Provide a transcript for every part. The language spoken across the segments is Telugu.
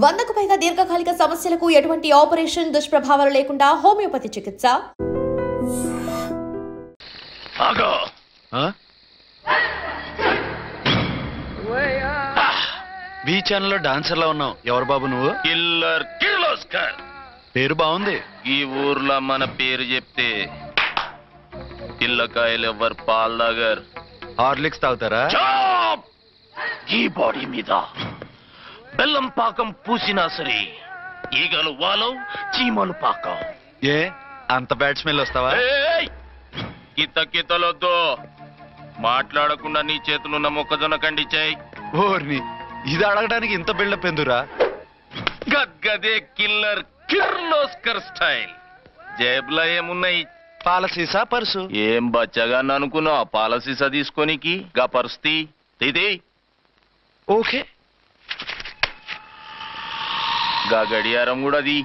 100కు పైగా దీర్ఘకాలిక సమస్యలకు ఎటువంటి ఆపరేషన్ దుష్ప్రభావాలు లేకుండా హోమియోపతి చికిత్స. బీ ఛానల్ లో డాన్సర్ లా ఉన్నావు. ఎవరు బాబు నువ్వు? కిల్లర్ కిర్లోస్కర్. పేరు బాగుంది. ఈ ఊర్లో మన పేరు చెప్తే పిల్లకాయలు ఎవరు పాల్ దగ్గర హార్లిక్స్ తాగుతారా? ఈ బాడీ మీద బెల్లం పాకం పూసినా సరే ఈగలు వాలవు, చీమలు పాకం. ఏ అంత బ్యాడ్ స్మెల్ వస్తావా? కితలొద్దు, మాట్లాడకుండా నీ చేతులున్న మొక్కజొన్న కండిచాయి. ఓర్ని, ఇది అడగడానికి ఇంత బిల్డప్ ఎందురా? గద్గదే కిల్లర్ కిర్లోస్కర్ స్టైల్. జేబులో ఏమున్నాయి? పాల సీసా, పర్సు. ఏం బచ్చగా అనుకున్నావు? పాల సీసా తీసుకోనికి గా పరుస్తీ ఇది. ఓకే, గా గడియారం కూడా అది.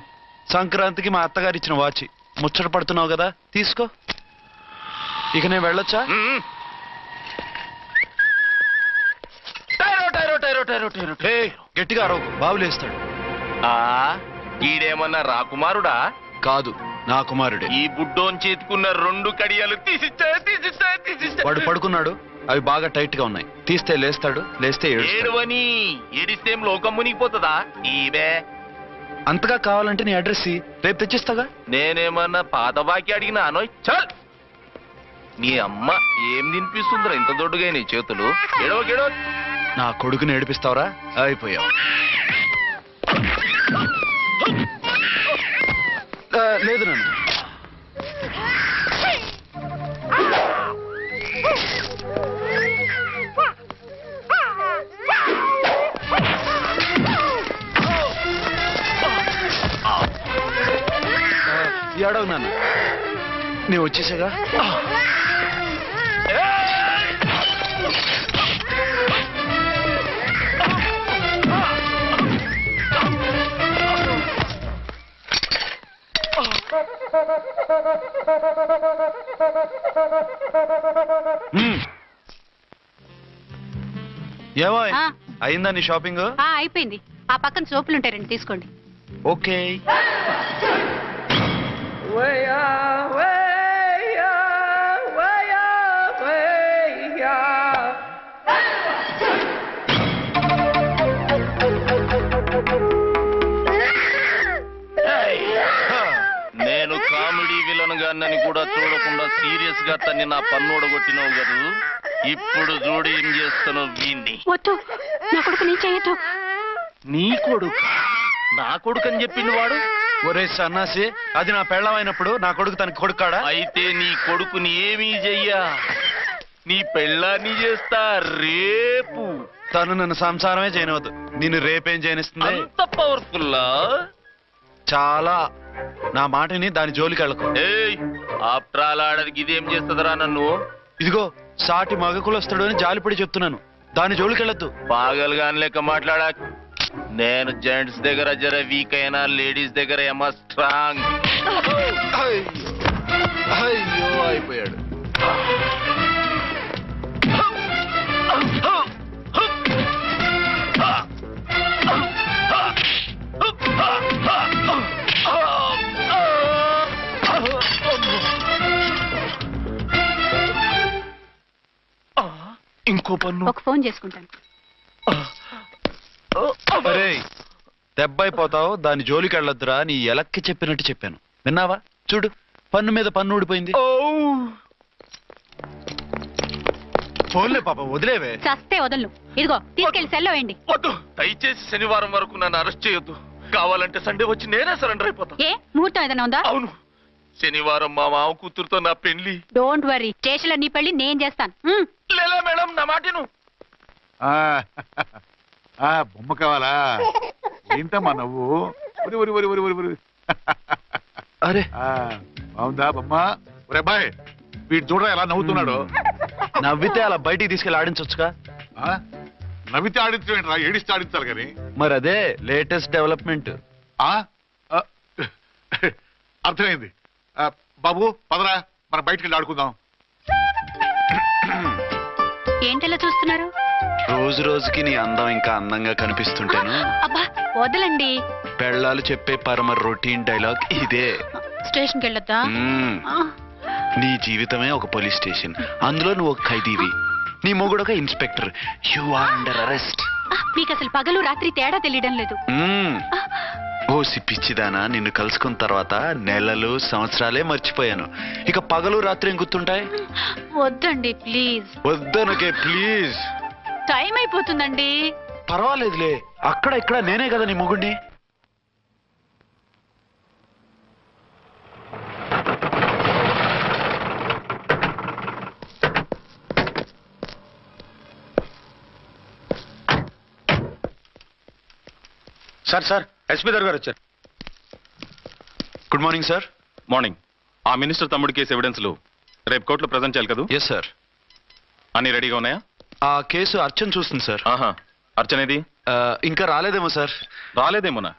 సంక్రాంతికి మా అత్తగారు ఇచ్చిన వాచి. ముచ్చట పడుతున్నావు కదా, తీసుకో. ఇక నేను వెళ్ళొచ్చా? గట్టిగా అరవకు, బావులేస్తాడు. ఈడేమన్నా రాకుమారుడా? కాదు, నా కుమారుడే. ఈ బుడ్డోన్ చేతుకున్న 2 కడియాలు తీసిచ్చా. వాడు పడుకున్నాడు, అవి బాగా టైట్ గా ఉన్నాయి. తీస్తే లేస్తాడు, లేస్తే ఏడువని. ఏడిస్తే లోకం మునిగిపోతుందా? ఈబే అంతగా కావాలంటే నీ అడ్రస్ రేపు తెచ్చిస్తాగా. నేనేమన్నా పాత బాకి అడిగినా అనోయ్. చల్, నీ అమ్మ ఏం తినిపిస్తుందిరా ఇంత దొడ్డుగా నీ చేతులు? ఎడవకెడవ. నా కొడుకుని ఏడిపిస్తావరా? అయిపోయావు. లేదు నన్ను. ఏడవు నాన్న, నేను వచ్చేసాగా. ఏమో అయిందా నీ షాపింగ్? అయిపోయింది. ఆ పక్కన సోపులు ఉంటాయి, రండి తీసుకోండి. ఓకే. నేను కామెడీ విలన్ గాన్నని కూడా చూడకుండా సీరియస్ గా తన్ని నా పన్నుడ కొట్టినావు కదూ. ఇప్పుడు చూడు ఏం చేస్తాను వీణ్ణి. వద్దు, నా కొడుకు నీ చేయొద్దు. నీ కొడుకు? నా కొడుకు అని చెప్పింది వాడు. ఒరే సన్నాసి, అది నా పెళ్ళమైనప్పుడు నా కొడుకు తన కొడుకాడా? అయితే నీ కొడుకుని ఏమీ చెయ్యా, నీ పెళ్ళాన్ని చేస్తా రేపు. తను నన్ను సంసారమే చేయనవద్దు, నిన్ను రేపేం చేయనిస్తుంది? అంత పవర్ఫుల్లా? చాలా. నా మాటని దాని జోలికి వెళ్ళకు. ఆఫ్టర్ ఆల్ ఆడదికి ఇదేం చేస్తుందిరా నన్ను? ఇదిగో సాటి మగకులు వస్తాడు అని జాలిపడి చెప్తున్నాను, దాని జోలికి వెళ్ళొద్దు. పాగలుగాని లెక్క మాట్లాడా. నేను జెంట్స్ దగ్గర జర వీక్ అయినా లేడీస్ దగ్గర ఏమో స్ట్రాంగ్. అయ్యో అయిపోయాడు. ఇంకో పన్ను. ఒక ఫోన్ చేసుకుంటాను. అరే దెబ్బ అయిపోతావు, దాని జోలికి వెళ్ళొద్దురా. నీ ఎలక్కి చెప్పినట్టు చెప్పాను, విన్నావా? చూడు, పన్ను మీద పన్ను ఊడిపోయింది. ఫోన్లే పాప, వదిలేవే. చస్తే వదలను. ఇదిగో తీసుకెళ్లి సెల్లో వేయండి. వద్దు, దయచేసి శనివారం వరకు నన్ను అరెస్ట్ చేయొద్దు. కావాలంటే సండే వచ్చి నేనే సరెండర్ అయిపోతా. ఏ ముహూర్తం ఏదైనా ఉందా? అవును, శనివారం మా మామ కూతురుతో నా పెళ్లి. డోంట్ వరీ, స్టేషన్ లో నీ పెళ్లి నేను చేస్తాను. లేలా మేడం, నా మాటను. బొమ్మ కావాలా? ఏంటమ్మా నవ్వు? అరే బాగుందా బొమ్మ? ఒరే బాయ్, వీడు చూడరా ఎలా నవ్వుతున్నాడు. నవ్వితే అలా బయటికి తీసుకెళ్ళి ఆడించొచ్చుగా. నవ్వితే ఆడించడం, ఏడిస్తే ఆడించాలి కానీ. మరి అదే లేటెస్ట్ డెవలప్మెంట్. అర్థమైంది. బాబు పదరా, మనం బయటికి వెళ్ళి ఆడుకుందాం. ఏంటలా చూస్తున్నారు? రోజు రోజుకి నీ అందం ఇంకా అందంగా కనిపిస్తుంటేను. అబ్బా వదలండి. పెళ్ళాలు చెప్పే పరమ రొటీన్ డైలాగ్ ఇదే. స్టేషన్కి వెళ్ళొద్దా? మ్మ్. నీ జీవితమే ఒక పోలీస్ స్టేషన్, అందులో నువ్వు ఒక ఖైదీవి, నీ మొగుడు ఒక inspector. You are under arrest. మీకు అసలు పగలు రాత్రి తేడా తెలియడం లేదు. ఓ సిప్పిచ్చిదానా, నిన్ను కలుసుకున్న తర్వాత నెలలు సంవత్సరాలే మర్చిపోయాను. ఇక పగలు రాత్రి ఏం గుర్తుంటాయి? వద్దండి ప్లీజ్. వద్దనకే ప్లీజ్. టైం అయిపోతుందండి. పర్వాలేదులే, అక్కడ ఇక్కడ నేనే కదా నీ మొగుడిని. సార్ సార్ ఎస్పీ గారు వచ్చారు. Good morning sir. మార్నింగ్. ఆ మినిస్టర్ తమ్ముడి కేసు ఎవిడెన్స్లు రేపు కోర్టులో ప్రజెంట్ చేయాలి కదా? Yes sir. అన్ని రెడీగా ఉన్నాయా? ఆ కేసు అర్చన్ చూస్తుంది సార్. ఆహా, అర్చనేది? ఇంకా రాలేదేమో సార్. రాలేదేమోనా?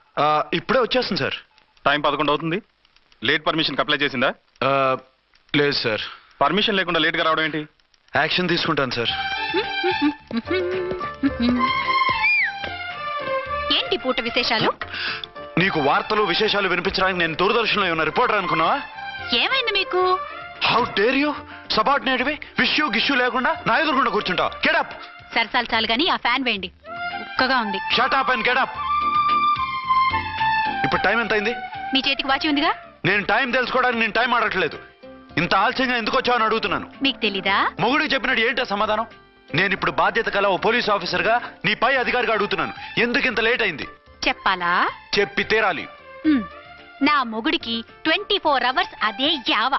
ఇప్పుడే వచ్చేస్తుంది సార్. టైం 11 అవుతుంది. లేట్ పర్మిషన్ అప్లై చేసిందా? లేదు సార్. పర్మిషన్ లేకుండా లేట్ గా రావడం ఏంటి? యాక్షన్ తీసుకుంటాను సార్. ఏంటి పూట విశేషాలు? నీకు వార్తలు విశేషాలు వినిపించడానికి నేను దూరదర్శన్లో ఉన్న రిపోర్టర్ అనుకున్నావా? ఏమైంది మీకు? హౌ డేర్ యూ, సబార్డినేట్వి, విష్యూ గిష్యూ లేకుండా నా ఎదురుకుండా కూర్చుంటావు. Get up. సరసాలు చాలు గాని ఆ ఫ్యాన్ వేయండి, ఉక్కగా ఉంది. Shut up and get up. ఇప్పుడు టైం ఎంత అయింది? మీ చేతికి వాచి ఉందిగా. నేను టైం తెలుసుకోవడానికి నేను టైం ఆడట్లేదు. ఇంత ఆలస్యంగా ఎందుకు వచ్చావని అడుగుతున్నాను. మీకు తెలీదా? మొగుడికి చెప్పినట్టు ఏంటో సమాధానం? నేను ఇప్పుడు బాధ్యత కల ఓ పోలీస్ ఆఫీసర్ గా నీ పై అధికారిగా అడుగుతున్నాను, ఎందుకు ఇంత లేట్ అయింది? చెప్పాలా? చెప్పి తీరాలి. నా మొగుడికి 24 అవర్స్ అదే యావ.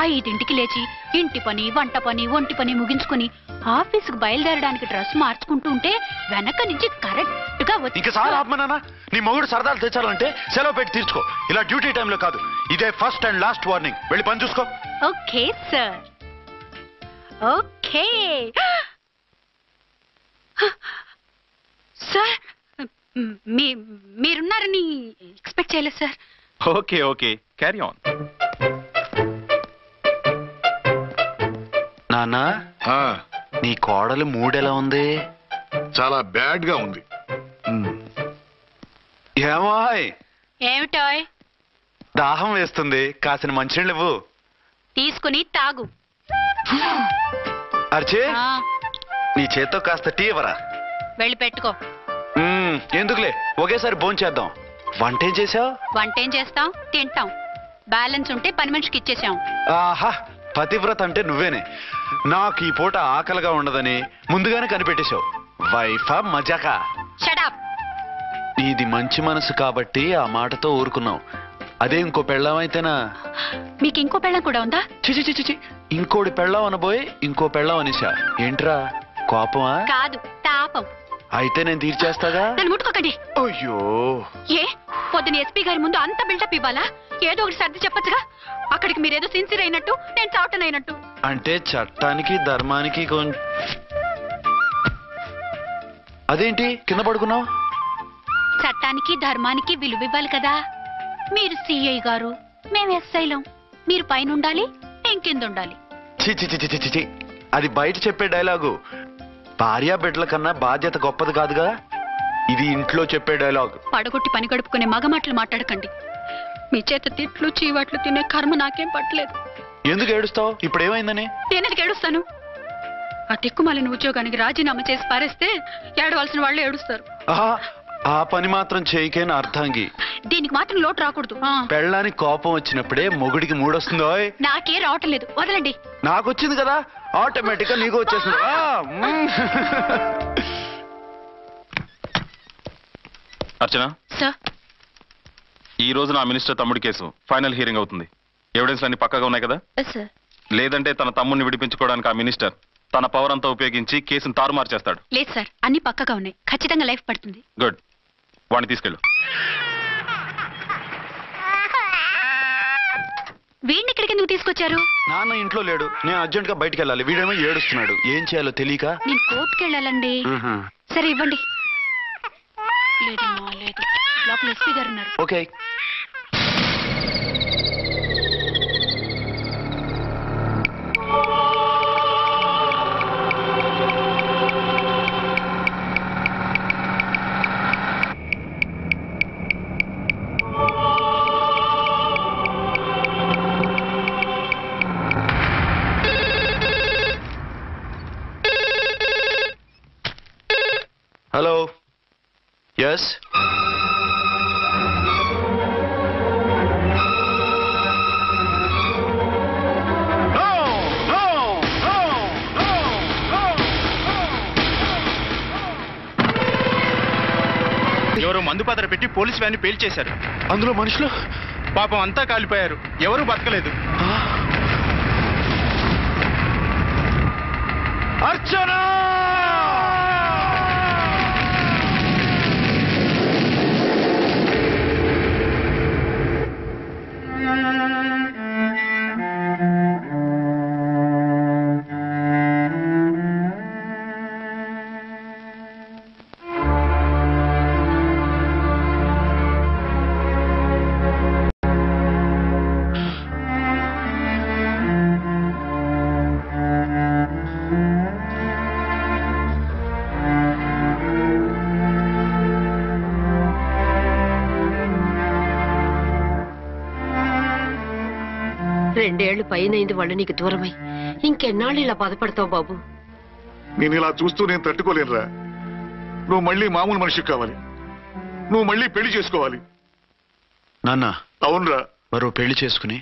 5ంటికి లేచి ఇంటి పని, వంట పని, ఒంటి పని ముగించుకుని ఆఫీసుకు బయలుదేరడానికి డ్రెస్ మార్చుకుంటూ ఉంటే వెనక నుంచి కరెక్ట్ గా వచ్చి. ఇంకా సార్ ఆపమన్నానా? నీ మొగుడు సరదాలు తెచ్చాలంటే సెలవు పెట్టి తీర్చుకో. ఇలా డ్యూటీ టైంలో కాదు. ఇదే ఫస్ట్ అండ్ లాస్ట్ వార్నింగ్. వెళ్ళి పని చూసుకో. Okay sir, okay sir. మీరున్నారని ఎక్స్పెక్ట్ చేయలేదు sir. Okay okay, carry on. నాన్న, నీ కోడలు మూడెలా ఉంది? చాలా బ్యాడ్ గా ఉంది. ఏమాయ్, ఏమిటాయ్? దాహం వేస్తుంది, కాసిన మంచినీళ్ళు ఇవ్వు. తీసుకుని తాగు. అర్చే, ఆ, నీ చేత్తో కాస్త టీ ఇవ్వరా? వెళ్ళి పెట్టుకో. ఎందుకులే, ఒకేసారి భోంచేద్దాం. వంటేం చేసావు? వంటేం చేస్తాం, తింటాం. బ్యాలెన్స్ ఉంటే పని మనిషికి ఇచ్చేసాం. ఆహా, పతివ్రత అంటే నువ్వేనే. నాకు ఈ పూట ఆకలిగా ఉండదని ముందుగానే కనిపెట్టేశావు. వైఫా మజాకా? షడప్. నీది మంచి మనసు కాబట్టి ఆ మాటతో ఊరుకున్నావు. అదే ఇంకో పెళ్ళాం అయితేనా? మీకు ఇంకో పెళ్ళం కూడా ఉందా? చిచి చిచి చి, ఇంకోటి పెళ్ళాం అనబోయి ఇంకో పెళ్ళాం అనేసా. ఏంట్రా కోపమా? కాదు, తాపం. అయితే నేను తీర్చేస్తాగా. నన్ను ముట్టుకోకండి. అయ్యో, ఏ పొద్దున ఎస్పీ గారి ముందు అంత బిల్డప్ ఇవ్వాలా? ఏదో ఒకటి సర్ది చెప్పచ్చుగా. అక్కడికి మీరేదో సిన్సియర్ అయినట్టు, నేను చావటం అయినట్టు. అంటే చట్టానికి ధర్మానికి అదేంటి కింద పడుకున్నావు? చట్టానికి ధర్మానికి విలువ ఇవ్వాలి కదా. మీరు సిఐ గారు, మేము ఎస్ఐలం. మీరు పైన ఉండాలి, నేను కింద ఉండాలి. చిచి చిచి చిచి చి, అది బయట చెప్పే డైలాగు. భార్యా బిడ్డల కన్నా బాధ్యత గొప్పది కాదుగా. ఇది ఇంట్లో చెప్పే డైలాగ్. పడగొట్టి పని గడుపుకునే మగ మాటలు మాట్లాడకండి. మీ చేత తిట్లు చీవాట్లు తినే కర్మ నాకేం పట్టలేదు. ఎందుకు ఏడుస్తావు? ఇప్పుడు ఏమైందని? నేనెందుకు ఏడుస్తాను? ఆ తిక్కుమాలిన ఉద్యోగానికి రాజీనామా చేసి పారేస్తే ఏడవలసిన వాళ్ళు ఏడుస్తారు. ఆహా, ఆ పని మాత్రం చేయకే నా అర్థంగి. దీనికి మాత్రం లోటు రాకూడదు. పెళ్ళానికి కోపం వచ్చినప్పుడే మొగుడికి మూడొస్తుందో. నాకే రావటం లేదు, వదలండి. నాకు వచ్చింది కదా, ఆటోమేటిక్ గా నీకు వచ్చేసింది. అర్చన, సార్, ఈ రోజు నా మినిస్టర్ తమ్ముడి కేసు ఫైనల్ హియరింగ్ అవుతుంది. ఎవిడెన్స్ అన్ని పక్కగా ఉన్నాయి కదా? సార్. లేదంటే తన తమ్ముడిని విడిపించుకోవడానికి ఆ మినిస్టర్ తన పవర్ అంతా ఉపయోగించి కేసును తారుమారు చేస్తాడు. లేదు సార్, అన్ని పక్కగా ఉన్నాయి. ఖచ్చితంగా లైఫ్ పడుతుంది. గుడ్, వాడిని తీసుకెళ్ళు. వీడిని ఇక్కడికి ఎందుకు తీసుకొచ్చారు? నాన్న ఇంట్లో లేడు, నేను అర్జెంట్ గా బయటికి వెళ్ళాలి. వీడేమో ఏడుస్తున్నాడు, ఏం చేయాలో తెలియక. నేను కోర్టుకి వెళ్ళాలండి. సరే ఇవ్వండి. లేదమ్మా, లేదు. లోపల ఎస్పీ గారు ఉన్నారు. ఓకే. హలో ఎస్ ఎవరో మందుపాత్ర పెట్టి పోలీస్ వ్యాన్ పేల్చేశారు. అందులో మనుషులు పాపం అంతా కాలిపోయారు. ఎవరూ బతకలేదు. అర్చనా! రెండేళ్లు పైనైంది వాళ్ళు నీకు దూరమై. ఇంకెన్నాళ్ళు ఇలా బాధపడతావు బాబు? నేను ఇలా చూస్తూ నేను తట్టుకోలేనురా. నువ్వు మళ్ళీ మామూలు మనిషి కావాలి. నువ్వు మళ్ళీ పెళ్లి చేసుకోవాలి. నాన్న, అవునరా. మరో పెళ్లి చేసుకుని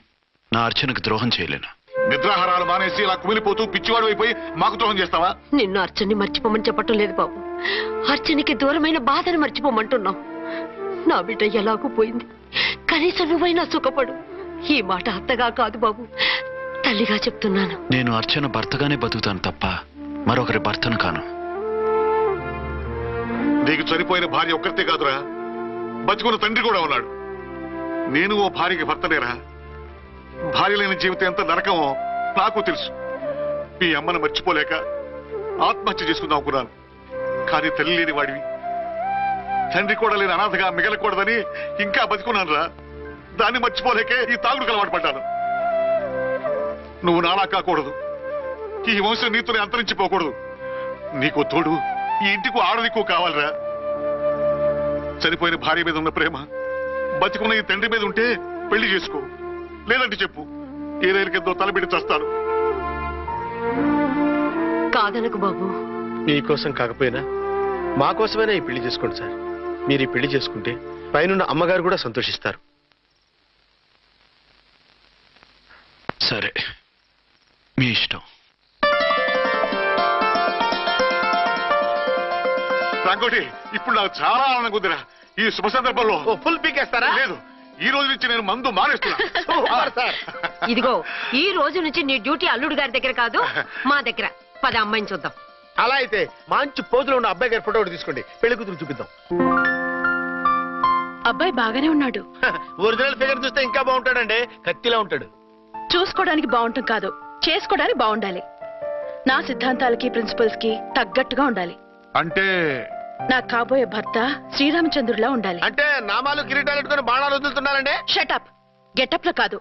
నా అర్చనకు ద్రోహం చేయలేను. నిద్రాహారాలు మానేసి ఇలా కుమిలిపోతూ పిచ్చివాడు అయిపోయి మాకు ద్రోహం చేస్తావా? నిన్ను అర్చన్ని మర్చిపోమని చెప్పటం లేదు బాబు. అర్చనికి దూరమైన బాధను మర్చిపోమంటున్నావు. నా బిడ్డ ఎలాగూ పోయింది, కనీసం నువ్వైనా సుఖపడు. ఈ మాట అత్తగా కాదు బాబు, తల్లిగా చెప్తున్నాను. నేను అర్చన భర్తగానే బతుకుతాను తప్ప మరొకరి భర్తను కాను. నీకు చనిపోయిన భార్య ఒక్కరితే కాదురా, బతుకున్న తండ్రి కూడా ఉన్నాడు. నేను ఓ భార్యకి భర్తనేరా. భార్య లేని జీవితం ఎంత నరకమో నాకు తెలుసు. మీ అమ్మను మర్చిపోలేక ఆత్మహత్య చేసుకుందాం అనుకున్నాను. కానీ తల్లి లేని వాడివి, తండ్రి కూడా లేని అనాథగా మిగలకూడదని ఇంకా బతుకున్నాను రా. దాన్ని మర్చిపోలేకే ఈ తాగుడుకు అలవాటు పడ్డాను. నువ్వు నాలా కాకూడదు. ఈ వంశం నీతోనే అంతరించిపోకూడదు. నీకు తోడు ఈ ఇంటికి ఆడదికు కావాలిరా. చనిపోయిన భార్య మీద ఉన్న ప్రేమ బతికున్న ఈ తండ్రి మీద ఉంటే పెళ్లి చేసుకో. లేదంటే చెప్పు, ఏ రైలుకెంతో తలబెట్టి చేస్తాను. కాదనకు బాబు. మీకోసం కాకపోయినా మా కోసమైనా ఈ పెళ్లి చేసుకోండి సార్. మీరు ఈ పెళ్లి చేసుకుంటే పైనున్న అమ్మగారు కూడా సంతోషిస్తారు. సరే, మీ ఇష్టం. రంగోటి, ఇప్పుడు నాకు చాలా ఆనందంగా ఉందిరా. ఈ శుభ సందర్భంలో ఫుల్ పీకేస్తారా? లేదు, ఈ రోజు నుంచి నేను మందు మానేస్తున్నా. ఇదిగో, ఈ రోజు నుంచి నీ డ్యూటీ అల్లుడు గారి దగ్గర కాదు, మా దగ్గర. పద అమ్మాయిని చూద్దాం. అలా అయితే మంచి పోజులో ఉన్న అబ్బాయి గారి ఫోటో ఒకటి తీసుకోండి, పెళ్లి కూతురు చూపిద్దాం. అబ్బాయి బాగానే ఉన్నాడు. ఒరిజినల్ ఫిగర్ చూస్తే ఇంకా బాగుంటాడండి. కత్తిలా ఉంటాడు. చూసుకోవడానికి బాగుంటాం కాదు, చేసుకోవడానికి బాగుండాలి. నా సిద్ధాంతాలకి ప్రిన్సిపల్స్ కి తగ్గట్టుగా ఉండాలి. అంటే నాకు కాబోయే భర్త శ్రీరామచంద్రుడిలా ఉండాలి. అంటే నామాలు కిరీటాలు పెట్టుకుని బాణాలు వదులుతున్నారండి. షటప్. గెటప్ లో కాదు,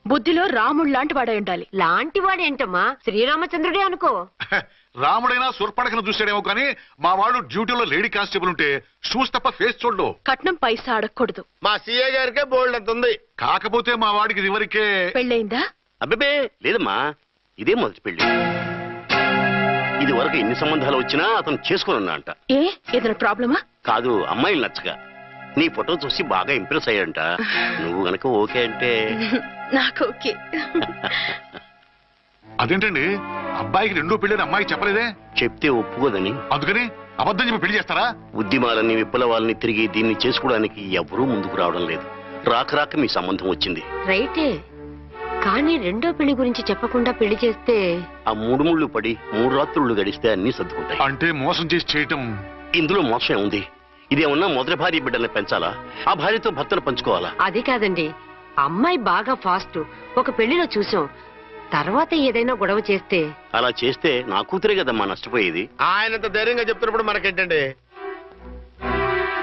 బుద్ధిలో రాముడు లాంటి వాడై ఉండాలి. లాంటి వాడేంటమ్మా, శ్రీరామచంద్రుడే అనుకో. రాముడైనా సుర్పడకను చూసాడేమో కానీ మా వాడు డ్యూటీలో లేడీ కానిస్టేబుల్ ఉంటే షూస్ తప్ప ఫేస్ చూడడు. కట్నం పైసా అడగకూడదు. మా సీఏ గారికే బోల్డ్ అంత ఉంది. కాకపోతే మా వాడికి ఇదివరకే పెళ్ళయిందా? అబ్బే లేదమ్మా, ఇదే మొదటి పెళ్లి. ఇది వరకు ఎన్ని సంబంధాలు వచ్చినా అతను చేసుకున్నా అంట. ఏ ఏదైనా ప్రాబ్లమా? కాదు, అమ్మాయిలు నచ్చగా నీ ఫోటో చూసి బాగా ఇంప్రెస్ అయ్యాడంట. నువ్వు గనక ఓకే అంటే నాకు ఓకే. అదేంటండి, అబ్బాయికి రెండో పెళ్ళని అమ్మాయికి చెప్పలేదే? చెప్తే ఒప్పుకోదని. అందుకని అబద్ధం చెప్పి పెళ్లి చేస్తారా? ఉద్యమాలని విప్లవాలని తిరిగి దీన్ని చేసుకోవడానికి ఎవరూ ముందుకు రావడం లేదు. రాక రాక మీ సంబంధం వచ్చింది. రైటే, కానీ రెండో పెళ్లి గురించి చెప్పకుండా పెళ్లి చేస్తే ఆ 3 ముళ్ళు పడి 3 రాత్రులు గడిస్తే అన్ని సర్దుకుంటాయి. అంటే మోసం చేసి చేయటం. ఇందులో మోసం ఉంది. ఇదేమన్నా మొదటి భార్య బిడ్డల్ని పెంచాలా, ఆ భార్యతో భర్తను పంచుకోవాలా? అది కాదండి, అమ్మాయి బాగా ఫాస్ట్. ఒక పెళ్లిలో చూసాం, తర్వాత ఏదైనా గొడవ చేస్తే. అలా చేస్తే నా కూతురే కదమ్మా నష్టపోయేది. ఆయనంత ధైర్యంగా చెప్తున్నప్పుడు మనకేంటండి?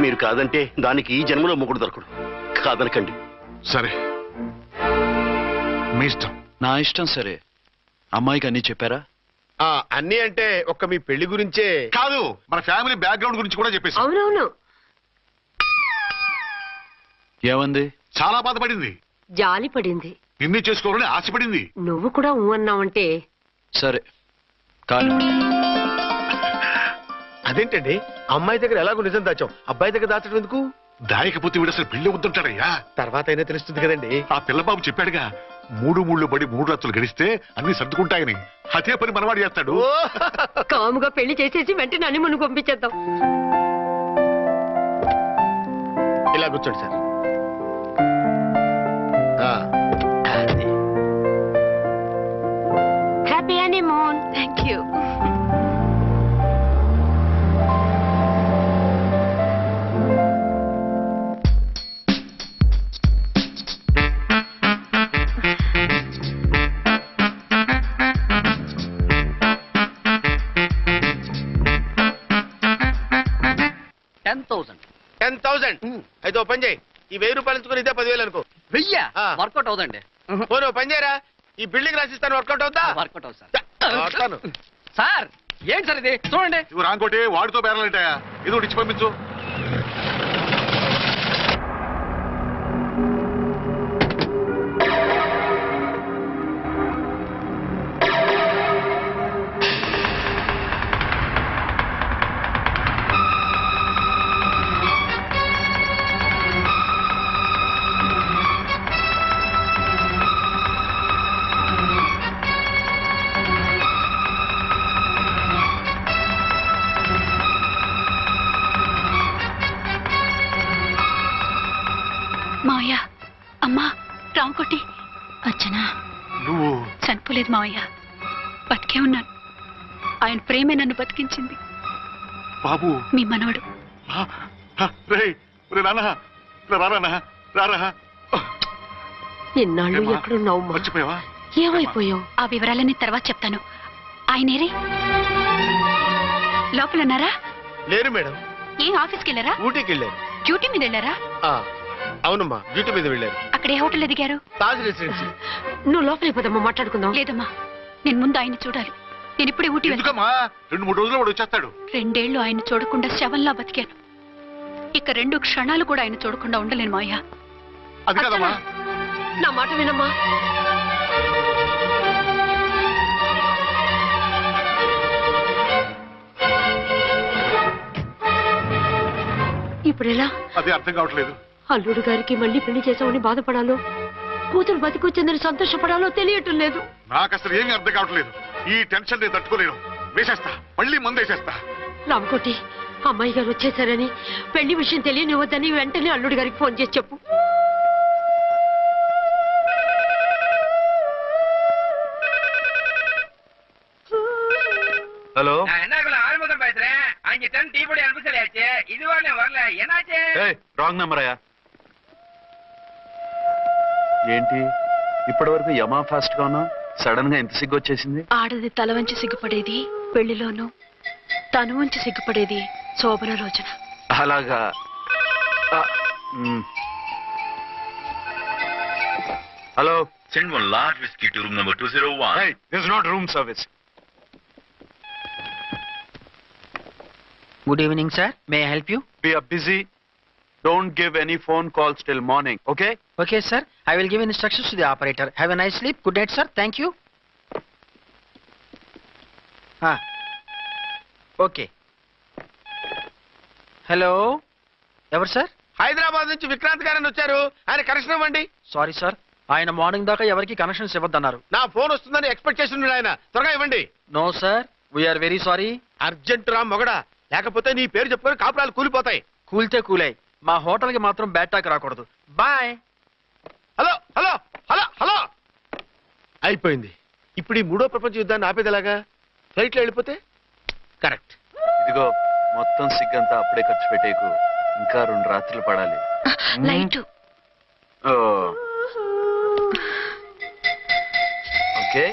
మీరు కాదంటే దానికి ఈ జన్మలో మొగుడు దొరకడు. కాదనకండి. సరే, మీ ఇష్టం. నా ఇష్టం. సరే, అమ్మాయికి అన్నీ చెప్పారా? అన్నీ అంటే ఒక్క మీ పెళ్లి గురించే కాదు, మన ఫ్యామిలీ బ్యాక్గ్రౌండ్ గురించి కూడా చెప్పేసి. అవునవును. ఏమంది? చాలా బాధపడింది, జాలి పడింది, నిన్నే చేసుకోవాలని ఆశపడింది. నువ్వు కూడా ఊ అన్నావంటే. సరే, కానీ అదేంటండి అమ్మాయి దగ్గర ఎలాగో నిజం దాచాం, అబ్బాయి దగ్గర దాచడం ఎందుకు? దాయకపోతే వీడు అసలు పెళ్లి వద్దంటాడయ్యా. తర్వాత అయినా తెలుస్తుంది కదండి. ఆ పిల్లబాబు చెప్పాడుగా, 3 బడి 3 రాత్రులు గడిస్తే అన్ని సర్దుకుంటాయని. అదే పని మనవాడు చేస్తాడు. కాముగా పెళ్లి చేసేసి వెంటనే హనీమూన్ పంపించేద్దాం. ఇలా కూర్చోండి sir. Happy honeymoon. Thank you. అయితే పని చేయి, ఈ 1000 రూపాయలు ఎంచుకుని ఇదే 10,000 అనుకో. 1000 వర్కౌట్ అవుదండి. పోను పని చేయరా, ఈ బిల్డింగ్ రాసిస్తాను. వర్కౌట్ అవుతా? వర్కౌట్ అవుతుంది సార్. ఏంటి సార్ ఇది? చూడండి. ఇవి రాంకోటి వాడితో బేరాలంటాయా? ఇది ఒకటి ఇచ్చి పంపించు. మావయ్య, అమ్మా, రాంకోటి. అచ్చనా? నువ్వు చనిపోలేదు మావయ్య, బతికే ఉన్నాను. ఆయన ప్రేమే నన్ను బతికించింది. బాబు మీ మనవడు. రారా. ఇన్నాళ్ళు ఎక్కడున్నావు? మర్చిపోయావా? ఏమైపోయావు? ఆ వివరాలన్నీ తర్వాత చెప్తాను. ఆయనేరే లోపల ఉన్నారా? లేరు మేడం. ఏం ఆఫీస్కి వెళ్ళారా? ఊటీకి వెళ్ళారు. డ్యూటీ మీద వెళ్ళారా? అవునమ్మా, డ్యూటీ మీద వెళ్ళారు. అక్కడ ఏ హోటల్ ఎదిగారు? తాజ్ రెసిడెన్సీ. నువ్వు లోపలికి పోదమ్మా, మాట్లాడుకుందాం. లేదమ్మా, నేను ముందు ఆయన చూడాలి. నేను ఇప్పుడే ఊటీ వెళ్తాను. ఎందుకమ్మా? 2-3 రోజుల్లో వాడు వచ్చేస్తాడు. 2 ఏళ్లు ఆయన చూడకుండా శవంలా బతికాను. ఇక 2 క్షణాలు కూడా ఆయన చూడకుండా ఉండలేను మావయ్య. అది కదమ్మా. నా మాట వినమ్మా. ఇప్పుడు ఎలా? అదే అర్థం కావట్లేదు. అల్లుడు గారికి మళ్ళీ పెళ్లి చేసామని బాధపడాలో, కూతురు బతికొచ్చిందని సంతోషపడాలో తెలియటం లేదు. నాకు అసలు ఏమీ అర్థం కావట్లేదు. ఈ టెన్షన్ నేను తట్టుకోలేను. వేసేస్తా, మళ్ళీ మందేసేస్తా. రామకోటి, అమ్మాయి గారు వచ్చేసారని, పెళ్లి విషయం తెలియనివ్వద్దని వెంటనే అల్లుడు గారికి ఫోన్ చేసి చెప్పు. ஹலோ ஆறுமுகம் பேசுறேன். 5 டன் டீ பொடி அனுப்ப சொல்லியாச்சு. இதுவரை வரல. என்னாச்சு? రాంగ్ నెంబర్ అయ్యా. ఏంటి ఇప్పటి వరకు యమా ఫాస్ట్ గా ఉన్నా, సడన్ గా ఎంత సిగ్గు వచ్చేసింది? ఆడది తల వంచి సిగ్గుపడేది పెళ్లిలోనూ, తను వంచి సిగ్గుపడేది శోభన రోజున. అలాగా. Hello, Send one large whiskey to room number 201. hey, this is not room service. Good evening, sir. May I help you? We are busy. Don't give any phone calls till morning, okay? Okay, sir. I will give instructions to the operator. Have a nice sleep. Good night, sir. Thank you. Okay. Hello. ఎవరు సార్? హైదరాబాద్ నుంచి విక్రాంత్ గారని వచ్చారు. ఆయన కనెక్షన్ ఇవ్వండి. సారీ సార్, ఆయన మార్నింగ్ దాకా ఎవరికి కనెక్షన్స్ ఇవ్వద్దన్నారు. నా ఫోన్ వస్తుందని ఎక్స్పెక్ట్ చేస్తున్నాడు ఆయన. త్వరగా ఇవ్వండి. No sir, we are very sorry. Urgent రా మొగడా, లేకపోతే నీ పేరు చెప్పుకొని కాపురాలు కూలిపోతాయి. కూల్తే కూలాయి, మా హోటల్ కి మాత్రం బ్యాడ్ టాక్ రాకూడదు. Bye. Hello hello hello hello. అయిపోయింది. ఇప్పుడు ఈ 3వ ప్రపంచ యుద్ధాన్ని ఆపేదిలాగా? ఫ్లైట్లో వెళ్ళిపోతే కరెక్ట్. ఇదిగో మొత్తం సిగ్గంతా అప్పుడే ఖర్చు పెట్టేకు. ఇంకా 2 రాత్రులు పడాలి. లైట్ ఓకే,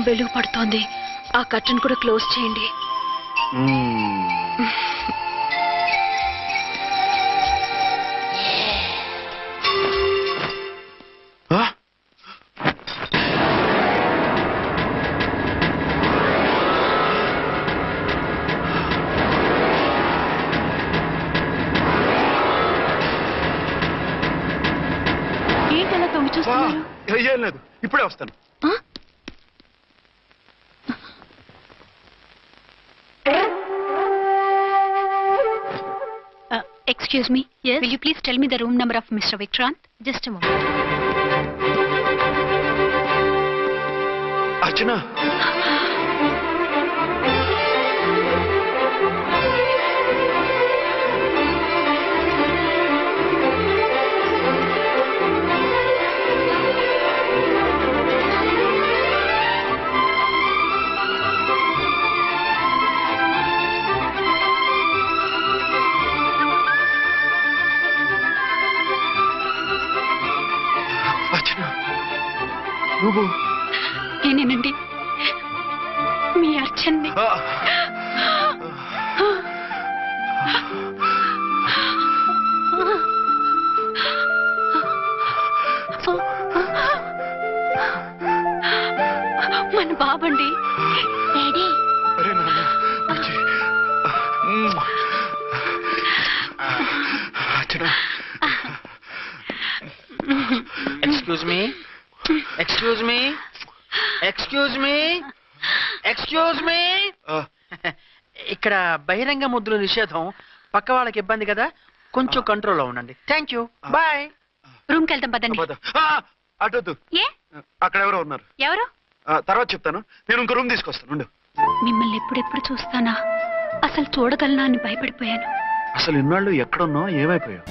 వెలుగు పడుతోంది. ఆ కర్టన్ కూడా క్లోజ్ చేయండి. ఏంటలా తొంగి చూస్తున్నారు? ఏం లేదు, ఇప్పుడే వస్తాను. Excuse me. Yes. Will you please tell me the room number of Mr. Vikrant? Just a moment. అర్చన నువ్వు నేనేనండి మీ అర్చన్ని. మన బాబండి. Daddy excuse me excuse me excuse me excuse me ఇక్కడ బహిరంగ ముద్దుల నిషేధం, పక్క వాళ్ళకి ఇబ్బంది కదా, కొంచెం కంట్రోల్లో ఉండండి. Thank you, bye. రూమ్కి వెళ్తాం పదండి. అటొద్దు, ఏ అక్కడ ఎవరో ఉన్నారు. ఎవరు? తర్వాత చెప్తాను. నేను ఇంకో రూమ్ తీసుకొస్తాను. మిమ్మల్ని ఎప్పుడెప్పుడు చూస్తానా, అసలు చూడగలనా అని భయపడిపోయాను. అసలు ఇన్నాళ్ళు ఎక్కడున్నావు, ఏమైపోయావు?